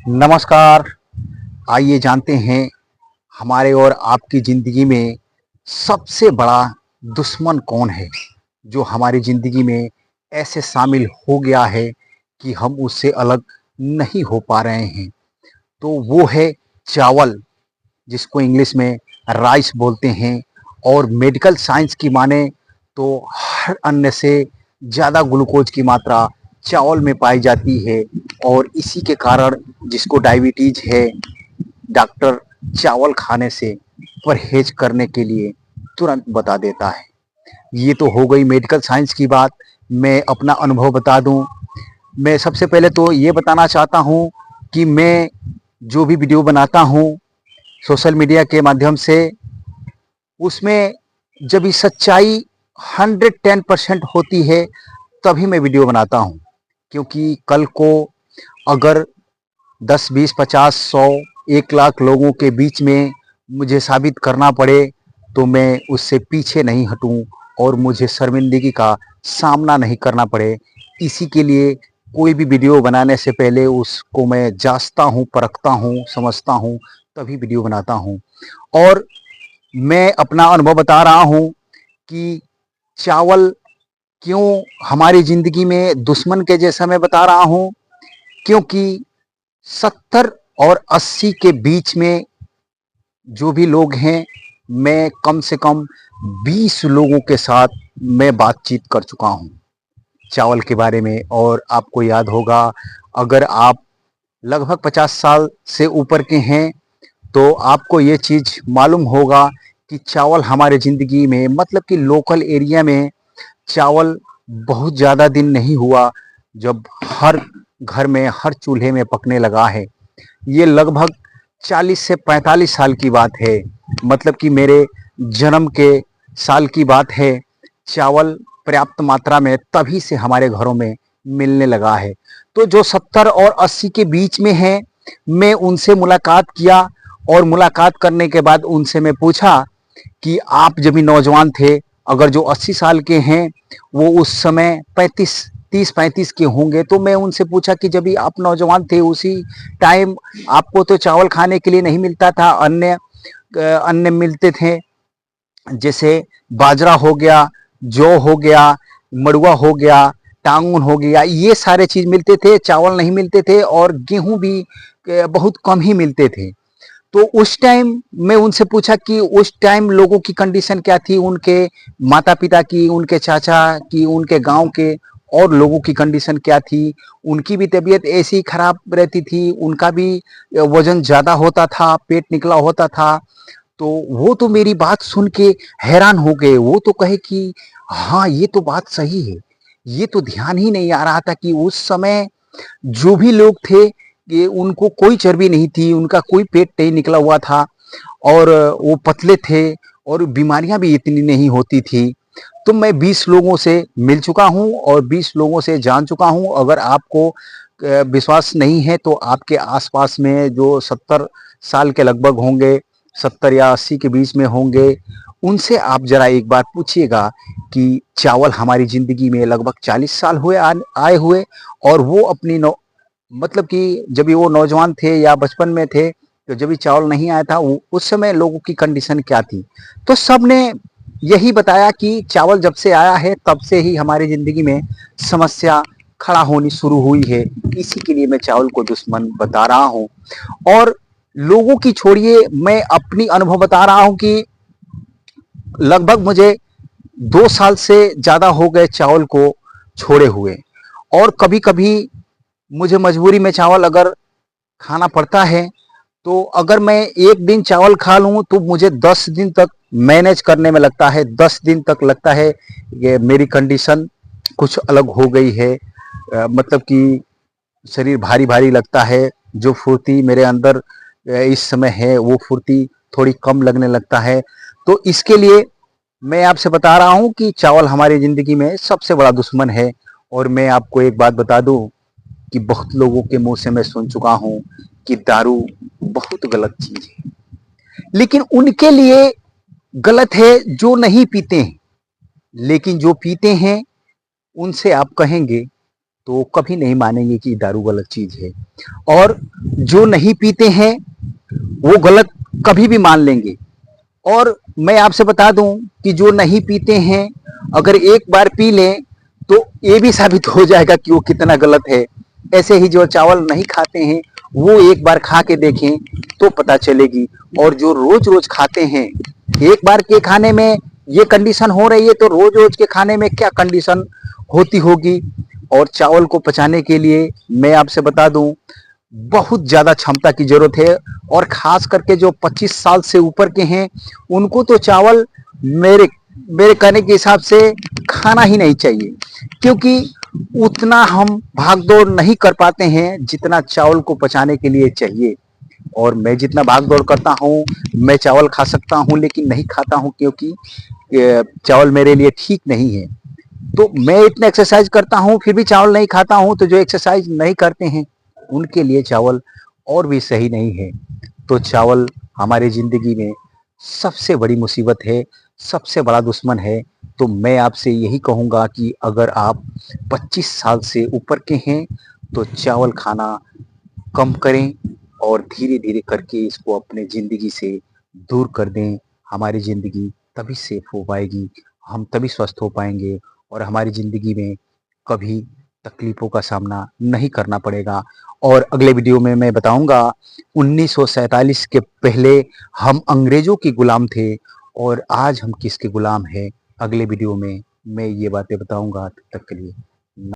नमस्कार। आइए जानते हैं हमारे और आपकी ज़िंदगी में सबसे बड़ा दुश्मन कौन है, जो हमारी ज़िंदगी में ऐसे शामिल हो गया है कि हम उससे अलग नहीं हो पा रहे हैं। तो वो है चावल, जिसको इंग्लिश में राइस बोलते हैं। और मेडिकल साइंस की माने तो हर अन्न से ज़्यादा ग्लूकोज की मात्रा चावल में पाई जाती है। और इसी के कारण जिसको डायबिटीज है, डॉक्टर चावल खाने से परहेज करने के लिए तुरंत बता देता है। ये तो हो गई मेडिकल साइंस की बात। मैं अपना अनुभव बता दूं। मैं सबसे पहले तो ये बताना चाहता हूं कि मैं जो भी वीडियो बनाता हूं सोशल मीडिया के माध्यम से, उसमें जब ये सच्चाई 110% होती है तभी मैं वीडियो बनाता हूँ। क्योंकि कल को अगर 10, 20, 50, 100, 1 लाख लोगों के बीच में मुझे साबित करना पड़े तो मैं उससे पीछे नहीं हटूं और मुझे शर्मिंदगी का सामना नहीं करना पड़े। इसी के लिए कोई भी वीडियो बनाने से पहले उसको मैं जांचता हूँ, परखता हूँ, समझता हूँ, तभी वीडियो बनाता हूँ। और मैं अपना अनुभव बता रहा हूँ कि चावल क्यों हमारी ज़िंदगी में दुश्मन के जैसा मैं बता रहा हूँ। क्योंकि 70 और 80 के बीच में जो भी लोग हैं, मैं कम से कम 20 लोगों के साथ मैं बातचीत कर चुका हूँ चावल के बारे में। और आपको याद होगा, अगर आप लगभग 50 साल से ऊपर के हैं तो आपको ये चीज़ मालूम होगा कि चावल हमारे ज़िंदगी में, मतलब कि लोकल एरिया में चावल बहुत ज़्यादा दिन नहीं हुआ जब हर घर में, हर चूल्हे में पकने लगा है। ये लगभग 40 से 45 साल की बात है, मतलब कि मेरे जन्म के साल की बात है। चावल पर्याप्त मात्रा में तभी से हमारे घरों में मिलने लगा है। तो जो 70 और 80 के बीच में हैं, मैं उनसे मुलाकात किया। और मुलाकात करने के बाद उनसे मैं पूछा कि आप जब भी नौजवान थे, अगर जो 80 साल के हैं वो उस समय 30-35 के होंगे, तो मैं उनसे पूछा कि जब भी आप नौजवान थे उसी टाइम आपको तो चावल खाने के लिए नहीं मिलता था, अन्य अन्य मिलते थे, जैसे बाजरा हो गया, जौ हो गया, मड़ुआ हो गया, टांगुन हो गया, ये सारे चीज़ मिलते थे, चावल नहीं मिलते थे। और गेहूँ भी बहुत कम ही मिलते थे। तो उस टाइम मैं उनसे पूछा कि उस टाइम लोगों की कंडीशन क्या थी, उनके माता पिता की, उनके चाचा की, उनके गांव के और लोगों की कंडीशन क्या थी। उनकी भी तबीयत ऐसी ही खराब रहती थी, उनका भी वजन ज़्यादा होता था, पेट निकला होता था। तो वो तो मेरी बात सुन के हैरान हो गए। वो तो कहे कि हाँ, ये तो बात सही है। ये तो ध्यान ही नहीं आ रहा था कि उस समय जो भी लोग थे, ये उनको कोई चर्बी नहीं थी, उनका कोई पेट नहीं निकला हुआ था और वो पतले थे और बीमारियां भी इतनी नहीं होती थी। तो मैं 20 लोगों से मिल चुका हूं और 20 लोगों से जान चुका हूं। अगर आपको विश्वास नहीं है तो आपके आसपास में जो 70 साल के लगभग होंगे, 70 या 80 के बीच में होंगे, उनसे आप जरा एक बार पूछिएगा कि चावल हमारी ज़िंदगी में लगभग 40 साल हुए आए हुए। और वो अपनी मतलब कि जब भी वो नौजवान थे या बचपन में थे, तो जब भी चावल नहीं आया था उस समय लोगों की कंडीशन क्या थी। तो सब ने यही बताया कि चावल जब से आया है तब से ही हमारी ज़िंदगी में समस्या खड़ा होनी शुरू हुई है। इसी के लिए मैं चावल को दुश्मन बता रहा हूँ। और लोगों की छोड़िए, मैं अपनी अनुभव बता रहा हूँ कि लगभग मुझे 2 साल से ज़्यादा हो गए चावल को छोड़े हुए। और कभी कभी मुझे मजबूरी में चावल अगर खाना पड़ता है, तो अगर मैं एक दिन चावल खा लूँ तो मुझे 10 दिन तक मैनेज करने में लगता है। 10 दिन तक लगता है ये मेरी कंडीशन कुछ अलग हो गई है। मतलब कि शरीर भारी भारी लगता है। जो फुर्ती मेरे अंदर इस समय है वो फुर्ती थोड़ी कम लगने लगता है। तो इसके लिए मैं आपसे बता रहा हूँ कि चावल हमारी ज़िंदगी में सबसे बड़ा दुश्मन है। और मैं आपको एक बात बता दूँ कि बहुत लोगों के मुंह से मैं सुन चुका हूं कि दारू बहुत गलत चीज है, लेकिन उनके लिए गलत है जो नहीं पीते हैं। लेकिन जो पीते हैं उनसे आप कहेंगे तो कभी नहीं मानेंगे कि दारू गलत चीज़ है। और जो नहीं पीते हैं वो गलत कभी भी मान लेंगे। और मैं आपसे बता दूं कि जो नहीं पीते हैं अगर एक बार पी लें तो ये भी साबित हो जाएगा कि वो कितना गलत है। ऐसे ही जो चावल नहीं खाते हैं वो एक बार खा के देखें तो पता चलेगी। और जो रोज रोज खाते हैं, एक बार के खाने में ये कंडीशन हो रही है तो रोज रोज के खाने में क्या कंडीशन होती होगी। और चावल को पचाने के लिए मैं आपसे बता दूं बहुत ज़्यादा क्षमता की ज़रूरत है। और ख़ास करके जो 25 साल से ऊपर के हैं उनको तो चावल मेरे मेरे कहने के हिसाब से खाना ही नहीं चाहिए, क्योंकि उतना हम भाग दौड़ नहीं कर पाते हैं जितना चावल को पचाने के लिए चाहिए। और मैं जितना भाग दौड़ करता हूँ मैं चावल खा सकता हूँ लेकिन नहीं खाता हूँ, क्योंकि चावल मेरे लिए ठीक नहीं है। तो मैं इतना एक्सरसाइज करता हूँ फिर भी चावल नहीं खाता हूँ, तो जो एक्सरसाइज नहीं करते हैं उनके लिए चावल और भी सही नहीं है। तो चावल हमारी ज़िंदगी में सबसे बड़ी मुसीबत है, सबसे बड़ा दुश्मन है। तो मैं आपसे यही कहूँगा कि अगर आप 25 साल से ऊपर के हैं तो चावल खाना कम करें और धीरे-धीरे करके इसको अपने ज़िंदगी से दूर कर दें। हमारी ज़िंदगी तभी सेफ हो पाएगी, हम तभी स्वस्थ हो पाएँगे और हमारी ज़िंदगी में कभी तकलीफ़ों का सामना नहीं करना पड़ेगा। और अगले वीडियो में मैं बताऊँगा 1947 के पहले हम अंग्रेज़ों के गुलाम थे और आज हम किसके गुलाम हैं। अगले वीडियो में मैं ये बातें बताऊँगा। तब तक के लिए